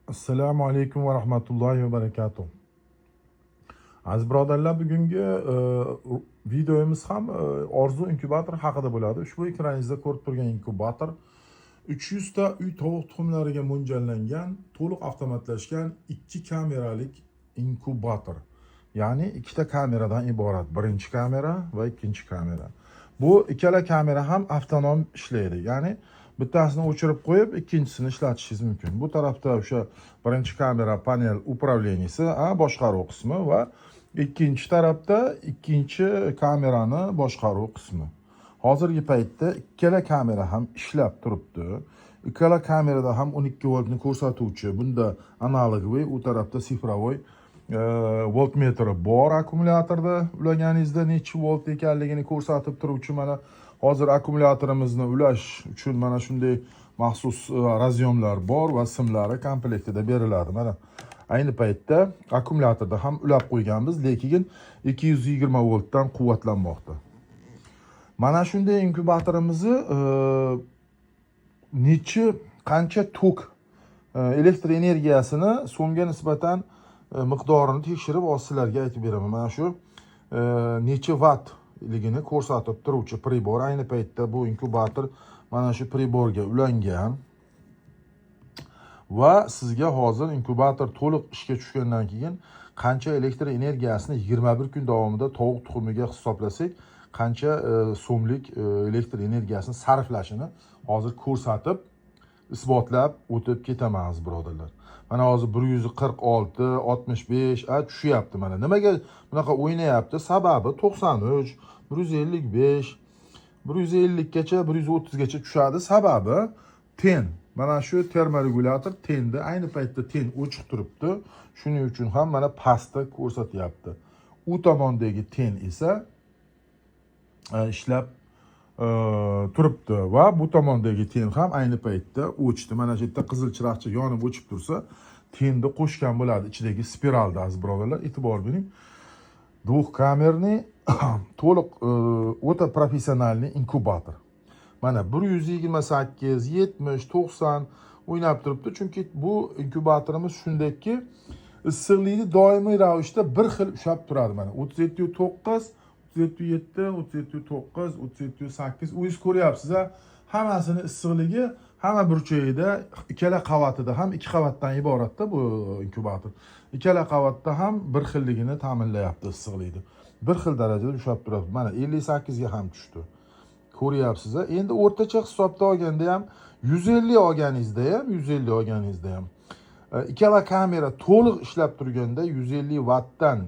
Assalomu alaykum va rahmatullohi va barakatuh. Aziz birodarlar, bugungi videomiz ham Orzu inkubator haqida bo'ladi. Ushbu ekraningizda ko'rib turgan inkubator 300 ta uy tovuq tuxumlariga mo'ljallangan, to'liq avtomatlashgan 2 kameralik inkubator. Ya'ni ikkita kameradan iborat. Birinchi kamera va ikkinchi kamera. Bu ikkala kamera ham avtonom ishlaydi. Ya'ni bittasini o'chirib qo'yib, ikkinchisini ishlatishingiz mumkin. Bu tarafda o'sha birinchi kamera panel upravleniyasi, boshqaruv qismi va ikkinchi tarafda ikkinchi kamerani boshqaruv qismi. Hozirgi paytda ikkala kamera ham ishlab turibdi. Ikkala kamerada ham 12 voltni ko'rsatuvchi, bunda analogvoy, u tarafda sifrovoy voltmetri bor. Akkumulyatorda ulaganingizda necha volt ekanligini ko'rsatib turuvchi. Mana hozir akkumulyatorimizni ulash uchun mana shunday maxsus razyonlar bor va simlari komplektida beriladi. Mana ayni paytda akkumulyatorda ham ulab qo'yganmiz, lekin 220 voltdan quvvatlanmoqda. Mana shunday inkubatorimizni qancha tok elektr energiyasini so'mga nisbatan miqdorini tekshirib sizlarga aytib beraman. Mana shu necha vattligini ko'rsatib turuvchi pribor. Ayni paytda bu inkubator mana shu priborga ulangan va sizga hozir inkubator to'liq ishga tushgandan keyin qancha elektr energiyasini 21 kun davomida tovuq tuxumiga hisoblasak, qancha so'mlik elektr energiyasini sarflashini hozir ko'rsatib, isbotlab o'tib ketaman birodarlar. Mana hozir 146, 65 tushyapti. Mana nimaga bunaqa o'ynayapti? Sababi 93, 155, 150 gacha, 130 gacha tushadi. Sababi ten. Mana shu termoregulyator tenda. Ayni paytda ten o'chiq turibdi. Shuning uchun ham mana pastda ko'rsatyapti. U tomondagi ten esa ishlab turibdi va bu tomondagi ten ham ayni paytda o'chdi. Mana shu yerda qizil chiroqcha yonib o'chib tursa, tenni qo'shgan bo'ladi ichidagi spiralda. Aziz birodarlar, e'tibor bering. Двухкамерный to'liq o'ta professionalniy inkubator. Mana 128, 70, 90 o'ynab turibdi, chunki bu inkubatorimiz shundaki issiqlikni doimiy ravishda bir xil ushlab turadi. Mana 37.9, 37.7, 37.9, 37.8 o'zingiz ko'ryapsiz. Hammasini issiqligi hamma burchagida, ikkala qavatida ham 2 qavatdan iboratda bu inkubator. Ikkala qavatda ham bir xilligini ta'minlayapti issiqlikni. Bir xil darajada ushlab turadi. Mana 58 ga ham tushdi. Ko'ryapsiz. Endi o'rtacha hisobda olganda ham 150 olganingizda ham ikkala kamera to'liq ishlab turganda 150 vattdan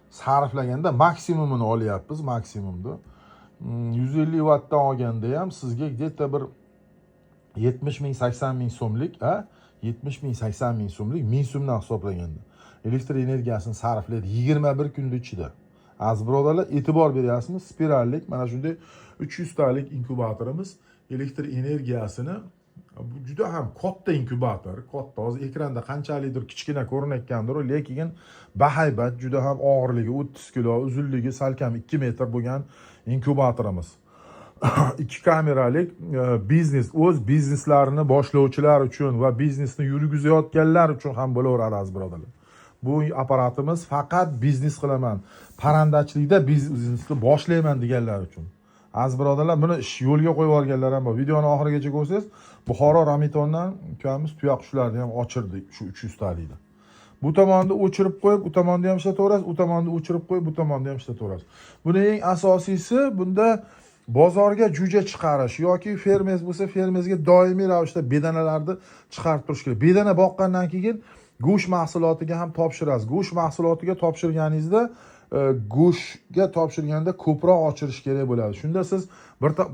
sarflaganda maksimumini olyapmiz, maksimumda. 150 vattdan olganda ham sizga где-то bir 70 ming, 80 ming so'mlik, 70 ming, 80 ming so'mlik, 1000 so'mdan hisoblaganda elektr energiyasini sarflaydi 21 kun ichida. Aziz birodarlar, e'tibor beryapsizmi? Spirallik mana shunday 300 talik inkubatorimiz elektr energiyasini, bu juda ham katta inkubator, katta. Hozir ekranda qanchalikdir kichkina ko'rinayotgandir, lekin bahaybat, juda ham og'irligi 30 kilo, uzunligi salkam 2 metr bo'lgan inkubatorimiz. 2 kameralik biznes, o'z bizneslarini boshlovchilar uchun va biznesni yurgizayotganlar uchun ham bo'laveradi aziz birodarlar. Bu apparatimiz faqat biznes qilaman, parandachilikda biznesni boshlayman deganlar uchun. Aziz birodarlar, buni yo'lga qo'yib olganlar ham bor. Videoni oxirigacha ko'rsangiz, Buxoro Ramitondan ukamiz tuyoqqushlarni ham ochirdik shu 300 talikda. Bu tomonni o'chirib qo'yib, u tomonni ham ishlataverasiz, u tomonni o'chirib qo'yib, bu tomonni ham ishlataverasiz. Buni eng asosiysi, bunda bozorga jo'ja chiqarish yoki fermer bo'lsa, fermerga doimiy ravishda bedanalarni chiqarib turish kerak. Bedana boqqandan keyin go'sht mahsulotiga ham topshirasiz. Go'sht mahsulotiga topshirganingizda, go'shtga topshirganda ko'proq ochirish kerak bo'ladi. Shunda siz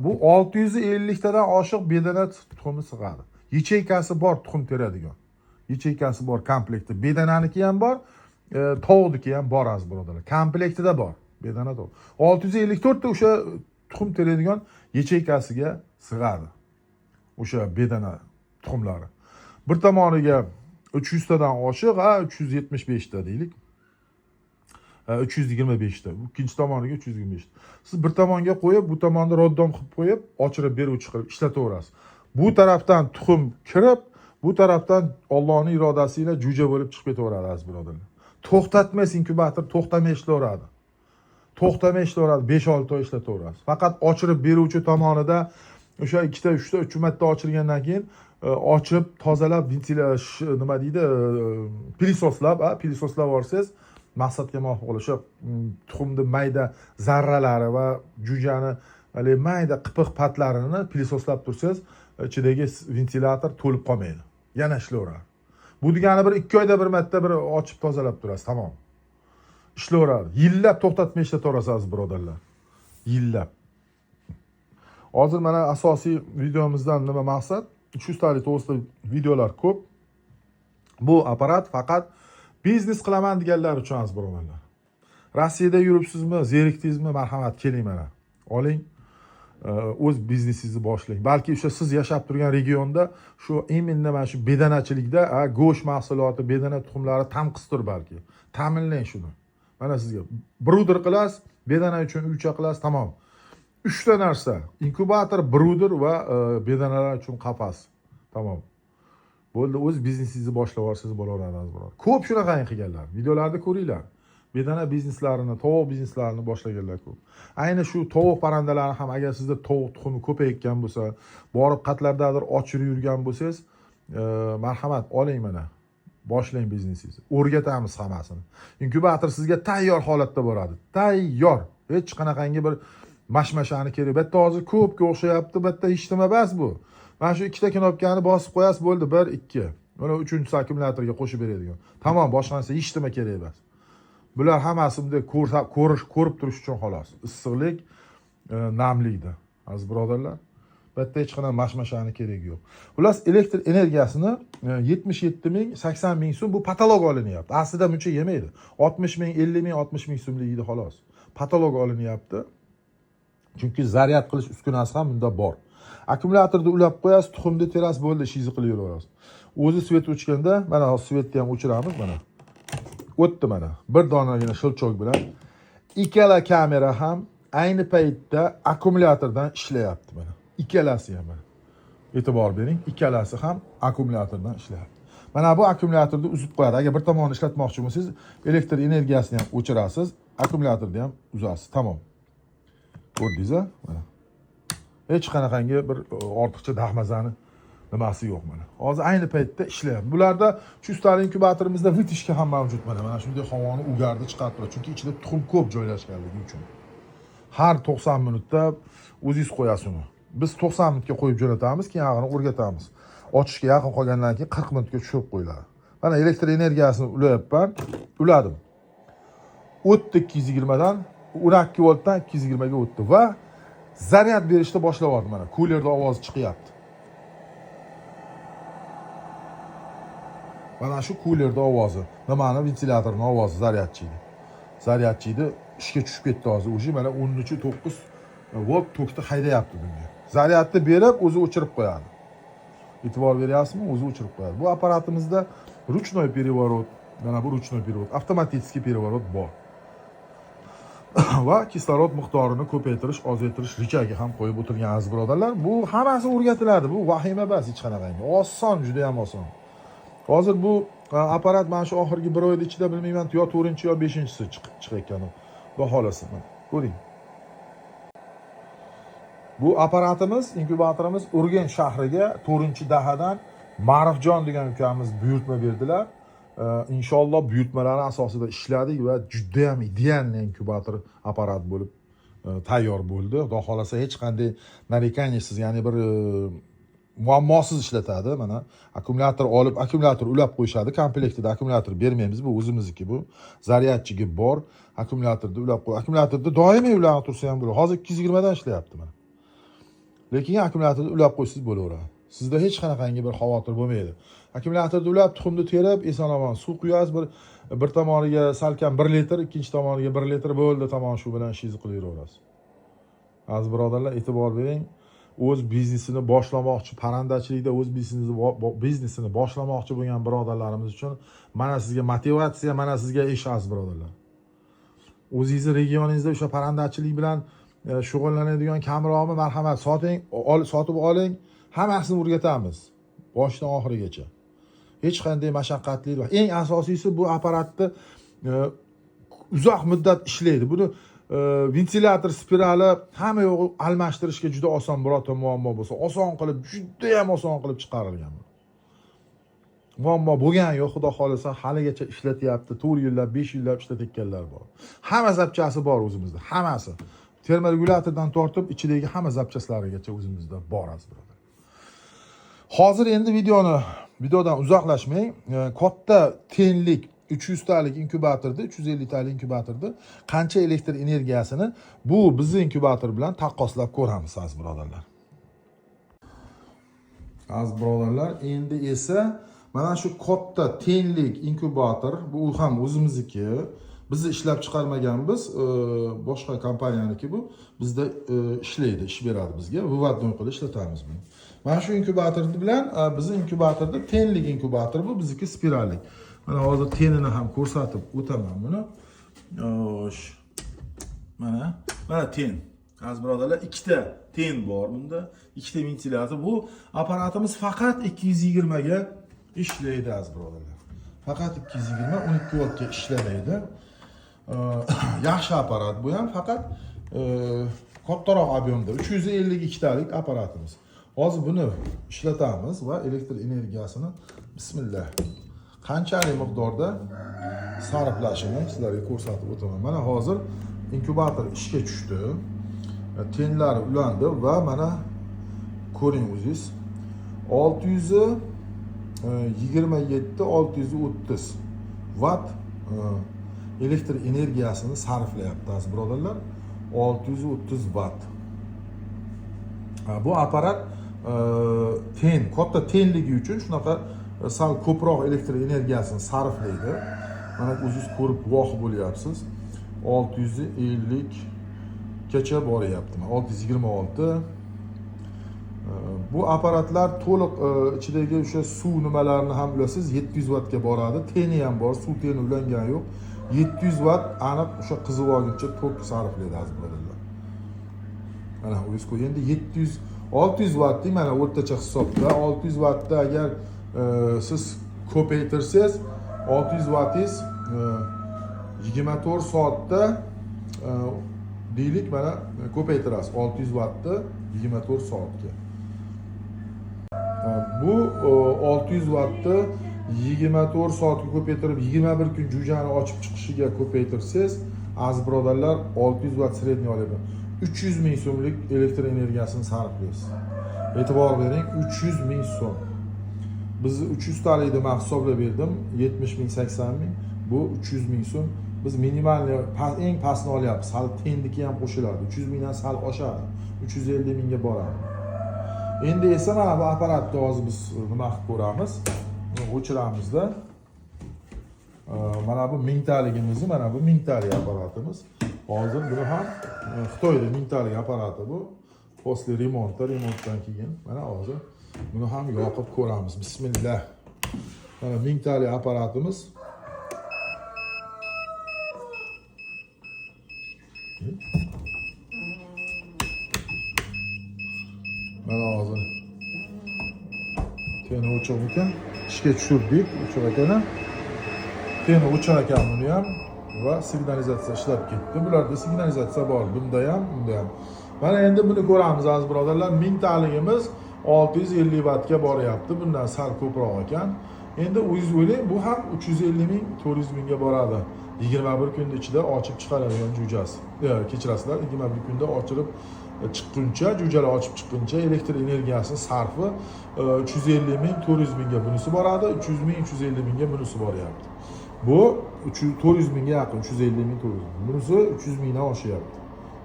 bu 650 tadan oshiq bedana tuxumi sig'adi. Yacheykasi bor tuxum teradigan. Yacheykasi bor komplektda. Bedananiki ham bor, tovuqniki ham bor aziz birodarlar. Komplektida bor. Bedana tovuq. 654 ta o'sha tuxum teradigan yacheykasiga sig'adi. O'sha bedana tuxumlari. Bir tomoniga 300 tadan oshiq, 375 ta deylik. 325 ta. Ikkinchi tomoniga 325 ta. Siz bir tomonga qo'yib, bu tomonni roddom qilib qo'yib, ochirib beruvchi qilib ishlataverasiz. Bu tarafdan tuxum kirib, Bu tarafdan Allohning irodasi bilan jo'ja bo'lib chiqib ketaveradi aziz birodarlar. To'xtatmaysiz, inkubator to'xtamay ishlayveradi. To'xtamay ishlayveradi, 5-6 oy ishlataverasiz. Faqat ochirib beruvchi tomonida o'sha 2 ta, 3 ta, 3 marta ochirgandan keyin ochib, tozalab, ventilyash nima deydi, pilisoslab olsangiz, maqsadga muvofiq bo'ladi. O'sha tuxumni mayda zarralari va jo'jani hali mayda qipiq patlarini pilisoslab tursangiz, ichidagi ventilyator to'lib qolmaydi. Yana ishlayveradi. Bu degani bir 2 oyda bir marta bir ochib tozalab turasiz, tamom. Ishlayveradi. Yillab to'xtatmay ishlataverasiz birodarlar. Yillab. Hozir mana asosiy videomizdan nima maqsad? Shu to'g'risida videolar ko'p. Bu apparat faqat biznes qilaman deganlar uchun aziz birodarlar. Rossiyada yuribsizmi, zerikdingizmi, marhamat keling mana. Oling, o'z biznesingizni boshlang. Balki o'sha siz yashab turgan regionda shu именно mana shu bedanachilikda go'sht mahsuloti, bedana tuxumlari tanqisdir balki. Ta'minlang shuni. Mana sizga bruder qilasiz, bedana uchun uycha qilasiz, tamom. 3 ta narsa: inkubator, bruder va bedanalar uchun qafas. Tamom. Bo'ldi, o'z biznesingizni boshlab olsangiz bo'laveradi aziz birodar. Ko'p shunaqangi qilganlar. Videolarda ko'ringlar. Bedana bizneslarini, tovuq bizneslarini boshlaganlar ko'p. Ayni shu tovuq parrandalari ham agar sizda tovuq tuxumi ko'paygan bo'lsa, borib qatlardadir ochirib yurgan bo'lsangiz, marhamat oling mana. Boshlang biznesingizni. O'rgatamiz hammasini. Inkubator sizga tayyor holatda bo'ladi. Tayyor. Hech qanaqangi bir mashmashani kerak. Bitta hozir ko'pga o'xshayapti, bitta hech nima emas bu. Mana shu 2 ta knopkani bosib qo'yasiz, bo'ldi, 1 2. Mana 3-chi akkumulyatorga qo'shib beradigan. Tamom, boshqa narsa hech nima kerak emas. Bular hammasi bunday ko'rib turish uchun xolos. Issiqlik, namlikda. Aziz birodarlar, bitta hech qanday mashmashani keragi yo'q. Xullas, elektr energiyasini 77 ming, 80 ming so'm bu patolog olinyapti. Aslida buncha yemaydi. 60 ming, 50 ming, 60 ming so'mlik yeydi xolos. Patolog olinyapti. Chunki zaryad qilish uskunasi ham bunda bor. Akkumulyatorni ulab qo'yasiz, tuxumni terasiz, bo'ldi, ishingizni qilaverasiz. O'zi svet o'chganda, mana svetni ham o'chiramiz mana. O'tdi mana. Bir donagina shilchoq bilan ikkala kamera ham ayni paytda akkumulyatordan ishlayapti mana. Ikkalasi ham mana. E'tibor bering, ikkalasi ham akkumulyatordan ishlayapti. Mana bu akkumulyatorni uzib qo'yadi. Agar bir tomonni ishlatmoqchi bo'lsangiz, elektr energiyasini ham o'chirasiz, akkumulyatorni ham uzasiz. Tamom. Ko'rdingiz-a? Mana. Hech qanaqangi bir ortiqcha dahmazani nimasi yo'q mana. Hozir ayni paytda ishlayapti. Bularda shu stali inkubatorimizda vitishka ham mavjud mana. Mana shunday havoni ugarda chiqarib turadi. Chunki ichida tuxum ko'p joylashganligi uchun. Har 90 minutda o'zingiz qo'yasiz uni. Biz 90 minutga qo'yib jo'natamiz, keyin yog'ini o'rgatamiz. Ochishga yaqin qolgandan keyin 40 minutga tushib qo'yiladi. Mana elektr energiyasini ulayapman. Uladim. O'tdi 220 dan 12 voltdan 220 ga o'tdi va zaryad berishni boshladi mana. Kulerda ovozi chiqyapti. Mana shu kulerda ovozi, nimani ventilyatorning ovozi zaryadchiydi. Zaryadchiydi ishga tushib ketdi hozir. O'zi mana 13.9 volt tokni haydayapti bunga. Zaryadni berib, o'zi o'chirib qo'yadi. E'tibor beryapsizmi? O'zi o'chirib qo'yadi. Bu apparatimizda ruchnoy переворот, mana bu ruchnoy переворот, avtomatik переворот bor. Va kislorod miqdorini ko'paytirish, ozaytirish richaga ham qo'yib o'tirgan aziz birodarlar. Bu hammasi o'rgatiladi. Bu vahima emas hech qanaqangi. Oson, juda ham oson. Hozir bu apparat mana shu oxirgi 1 oyda ichida bilmayman, yo 4-chi yo 5-chisi chiqayotgan. Xudo xolasa. Ko'ring. Bu apparatimiz, inkubatorimiz Urganch shahriga 4-dahadan Ma'rifjon degan ukamiz buyurtma berdilar. Inshaalloh buyurtmalari asosida ishladik va juda ham idealniy inkubator apparat bo'lib tayyor bo'ldi. Xudo xolasa hech qanday narikanyasiz, ya'ni bir muammosiz ishlatadi. Mana akkumulyator olib, akkumulyator ulab qo'yishadi. Komplektida akkumulyator bermaymiz, bu o'zimizniki bu. Zaryadchigi bor. Akkumulyatorni ulab qo'y. Akkumulyatorda doimiy ulanib tursa ham bo'ladi. Hozir 220 dan ishlayapti mana. Lekin akkumulyatorni ulab qo'ysiz bo'laveradi. Sizda hech qanaqangi bir xavotir bo'lmaydi. Akkumulyatorni ulab, tuxumni terib, eson-omon suv quyasiz, bir tomoniga salkam 1 litr, ikkinchi tomoniga 1 litr bo'ldi, tamom, shu bilan ishingizni qilaverasiz. Aziz birodarlar, e'tibor bering. O'z biznesini boshlamoqchi, parrandachilikda o'z biznesini boshlamoqchi bo'lgan birodarlarimiz uchun mana sizga motivatsiya, mana sizga ish aziz birodarlar. O'zingizning regioningizda o'sha parrandachilik bilan shug'ullanadigan kamroqmi, marhamat, sotib oling, hammasini o'rgatamiz. Boshdan oxirigacha. hech qanday mashaqqatli va eng asosiysi bu apparatni uzoq muddat ishlaydi. Buni ventilyator spirali hamma yo'g'i almashtirishga juda oson, birorta muammo bo'lsa, oson qilib, juda ham oson qilib chiqarilgan. Muammo bo'lgan yo'q, xudo xolisa haligacha ishlatyapti. 4 yillab, 5 yillab ishlatayotganlar bor. Hamma zapchasi bor o'zimizda, hammasi. Termoregulyatordan tortib ichidagi hamma zapchaslarigacha o'zimizda bor birodar. Hozir endi videodan uzoqlashmay, katta tenlik 300 talik inkubatorda, 350 talik inkubatorda qancha elektr energiyasini bu bizning inkubator bilan taqqoslab ko'ramiz aziz birodarlar. Aziz birodarlar, endi esa mana shu katta tenlik inkubator, bu ham o'zimizniki. Bizni ishlab chiqarmaganmiz, boshqa kompaniyaniki bu. Bizda ishlaydi, ish beradi bizga. Vыводной qilib ishlatamiz buni. Mana shu inkubator bilan bizning inkubatorda tenlik inkubator bu, bizniki spirallik. Mana hozir tenini ham ko'rsatib o'taman buni. Mana ten. Aziz birodarlar, ikkita ten bor bunda, ikkita ventilyator. Bu apparatimiz faqat 220 ga ishlaydi aziz birodarlar. Faqat 220, 12 voltga ishlamaydi. Yaxshi apparat bu ham, faqat kattaroq ob'yomda 352 talik apparatimiz. Hozir buni ishlatamiz va elektr energiyasini bismillah qanchalik miqdorda sarflashini sizlarga ko'rsatib o'taman. Mana hozir inkubator ishga tushdi. Tenlar ulandi va mana ko'ring o'zingiz. 627 630 watt elektr energiyasini sarflayapti aziz birodarlar. 630 watt. Bu apparat katta tenligi uchun shunaqa sal ko'proq elektr energiyasini sarflaydi. Mana o'zingiz ko'rib guvoh bo'lyapsiz. 650 gacha boryapti. 626. Bu apparatlar to'liq ichidagi o'sha suv nimalarini ham bilasiz, 700 wattga boradi. Teni ham bor, suv teni ulangani yo'q. 700 watt aniq o'sha qizib olguncha tok sarflaydi aziz birodarlar. Mana o'zingiz ko'ring, endi 600 watt mana o'rtacha hisobda 600 wattda agar siz ko'paytirsangiz 600 wattingiz 24 soatda deylik, mana ko'paytirasiz 600 wattni 24 soatga. Bu 600 wattni 24 soatga ko'paytirib 21 kun jo'jani ochib chiqishiga ko'paytirsangiz, aziz birodarlar, 600 watt sredniy oladi. 300 ming so'mlik elektr energiyasini sarflaysiz. E'tibor bering, 300 ming so'm. Biz 300 talikni men hisoblab berdim, 70 ming, 80 ming. Bu 300 ming so'm. Biz minimal eng pastni olyapmiz. Hali tendiki ham qo'shiladi. 300 mingdan sal oshadi. 350 mingga boradi. Endi esa mana bu apparatni hozir biz nima qilib ko'ramiz? O'chiramizda. Mana bu 1000 taligimizni, mana bu 1000 talik apparatimiz. Hozir buni ham Xitoyda 1000 talik apparati bu. Posle remontdan keyin mana hozir buni ham yoqib ko'ramiz. Bismillah. Mana 1000 talik apparatimiz. Mana hozir teni o'chir ekan, ishga tushirdik, o'chir ekan. Teni o'chir ekan buni ham va signalizatsiya ishlab ketdi. Bularda signalizatsiya bor, bunda ham. Mana endi buni ko'ramiz aziz birodarlar. 1000 taligimiz 650 wattga boryapti. Bundan sal ko'proq ekan. Endi o'zingiz o'ylang, bu ham 350 ming, 400 mingga boradi. 21 kun ichida ochib chiqaradigan jo'jasi. Kechirasizlar, 21 kunda ochirib chiqquncha, jo'jalar ochib chiqquncha elektr energiyasi sarfi 350 ming, 400 mingga bunisi boradi, 300 ming, 350 mingga bunisi boryapti. Bu 400 mingga yaqin, 350 ming, 400 ming. Bunisi 300 mingdan oshyapti.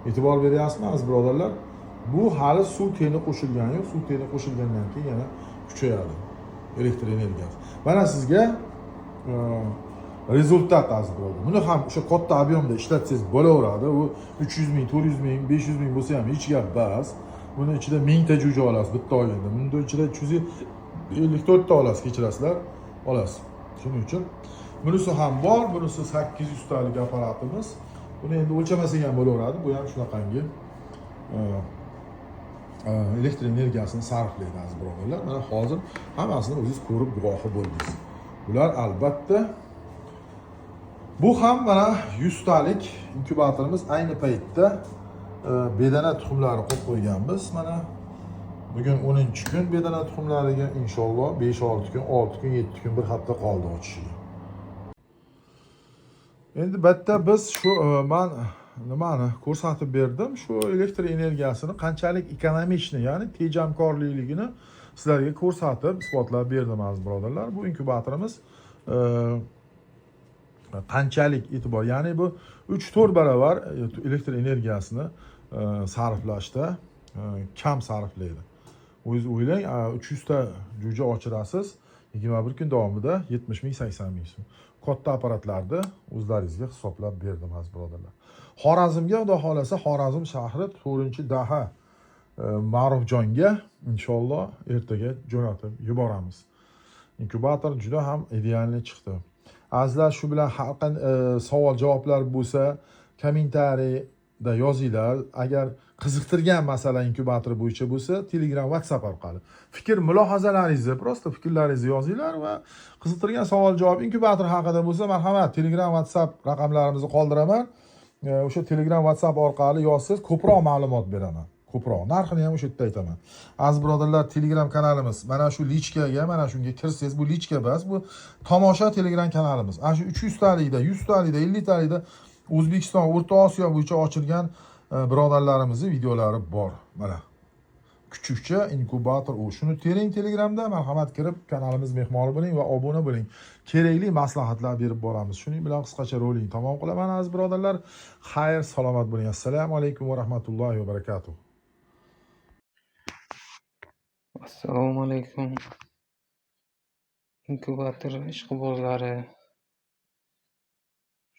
E'tibor beryapsizmi aziz birodarlar? Bu hali suv teni qo'shilgani yo'q. Suv teni qo'shilgandan keyin yana kuchayadi elektr energiyasi. Mana sizga rezultat aziz birodar. Buni ham o'sha katta ob'yomda ishlatsangiz bo'laveradi. U 300 ming, 400 ming, 500 ming bo'lsa ham hech gap emas. Buni ichida 1000 ta jo'ja olasiz bitta oyda. Bunda ichida 354 ta olasiz, kechirasizlar, olasiz. Shuning uchun bunisi ham bor, bunisi 800 talik apparatimiz. Buni endi o'lchamasang ham bo'laveradi. Bu ham shunaqangi elektr energiyasini sarflaydi aziz birodarlar. Mana hozir hammasini o'zingiz ko'rib guvohi bo'ldingiz. Bular albatta. Bu ham mana 100 talik inkubatorimiz ayni paytda bedana tuxumlari qo'yib qo'yganmiz. Mana bugun 10-kun bedana tuxumlariga inshaalloh 5-6 kun, 6 kun, 7 kun, bir hafta qoldi ochishiga. Endi bitta biz shu men nimani ko'rsatib berdim, shu elektr energiyasini qanchalik ekonomichni, ya'ni tejamkorligini sizlarga ko'rsatib, isbotlab berdim aziz birodarlar. Bu inkubatorimiz qanchalik e'tibor, ya'ni bu 3-4 barobar elektr energiyasini sarflashda kam sarflaydi. O'zingiz o'ylang, 300 ta jo'ja ochirasiz, 21 kun davomida 70 ming, 80 ming so'm. Katta apparatlarni o'zlaringizga hisoblab berdim aziz birodarlar. Xorazmga, xudo xolasa, Xorazm shahri 4-daha Ma'rufjonga inshaalloh ertaga jo'natib yuboramiz. Inkubator juda ham idealni chiqdi. Azizlar, shu bilan har qanday savol-javoblar bo'lsa, kommentariyda yozinglar. Agar qiziqtirgan masala inkubator bo'yicha bo'lsa, Telegram, WhatsApp orqali fikr, mulohazalaringizni, prosta fikrlaringizni yozinglar va qiziqtirgan savol-javob inkubator haqida bo'lsa, marhamat, Telegram, WhatsApp raqamlarimizni qoldiraman. O'sha Telegram, WhatsApp orqali yozsangiz ko'proq ma'lumot beraman. Ko'proq narxini ham o'sha yerda aytaman. Aziz birodarlar, Telegram kanalimiz mana shu lichkaga, mana shunga kirsangiz, bu lichka emas, bu tomosha Telegram kanalimiz. Ana shu 300 talikda, 100 talikda, 50 talikda O'zbekiston, O'rta Osiyo bo'yicha ochilgan birodarlarimizning videolari bor. Mana kuchukcha inkubator u. Shuni tering Telegramda, marhamat kirib kanalimiz mehmoni bo'ling va obuna bo'ling. Kerakli maslahatlar berib boramiz. Shuning bilan qisqacha rolikni tamom qilaman aziz birodarlar. Xayr, salomat bo'ling. Assalomu alaykum va rahmatullohi va barakatuh. Assalomu alaykum. Inkubator ishqibozlari.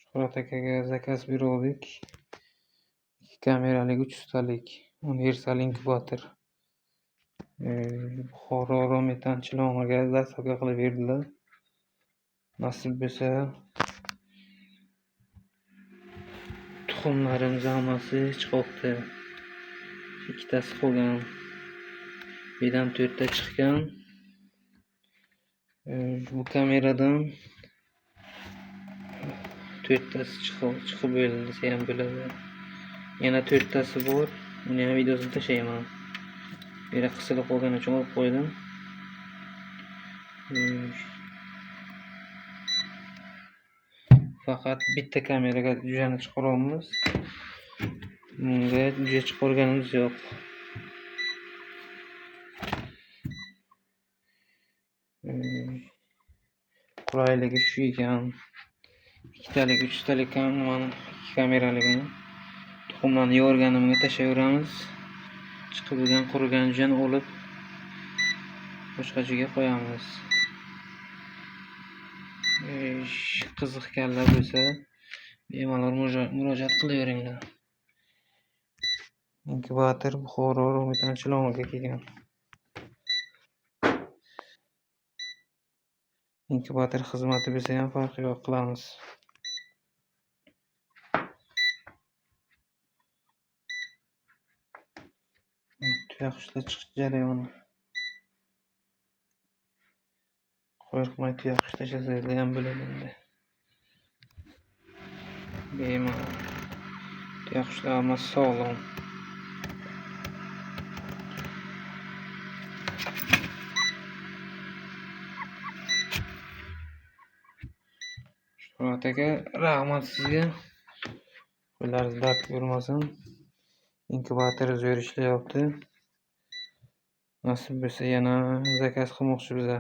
Shuhrat akaga zakaz berdik. 2 kamerali 300 talik universal inkubator. Buxoro metan Chilonga zastavka qilib berdilar. Nasib bo'lsa tuxumlarimiz hammasi chiqibdi. Ikkitasi qolgan. Birdan 4 ta chiqqan. Bu kameradan 4 tasi chiqib bo'ldi, ham bo'ladi. Yana 4 tasi bor. Uni ham videosini tashlayman. Biri qisilib qolgani uchun olib qo'ydim. Faqat bitta kameraga jo'jani chiqaramiz. Bunga jo'ja chiqarganimiz yo'q. Qulayligi shu ekan. 2 talik, 3 talik ham mana 2 kameraligini tuxumlarni yorganimga tashlayveramiz. Chiqib bo'lgan qurigan jo'jani olib boshqa joyga qo'yamiz. Qiziqqanlar bo'lsa, bemalol murojaat qilaveringlar. Inkubator Buxoro metan Chilonga kelgan. Inkubator xizmati bo'lsa ham farqi yo'q, qilamiz. Tuyaqushlar chiqish jarayoni. Qo'rqmay tuyaqush tashlasangiz ham bo'ladi endi. Bemalol. Tuyaqushlar hammasi sog'lom. Shuhrat aka, rahmat sizga. Qo'llaringiz dard ko'rmasin. Inkubator zo'r ishlayapti. Nasib bo'lsa yana zakaz qilmoqchi biza.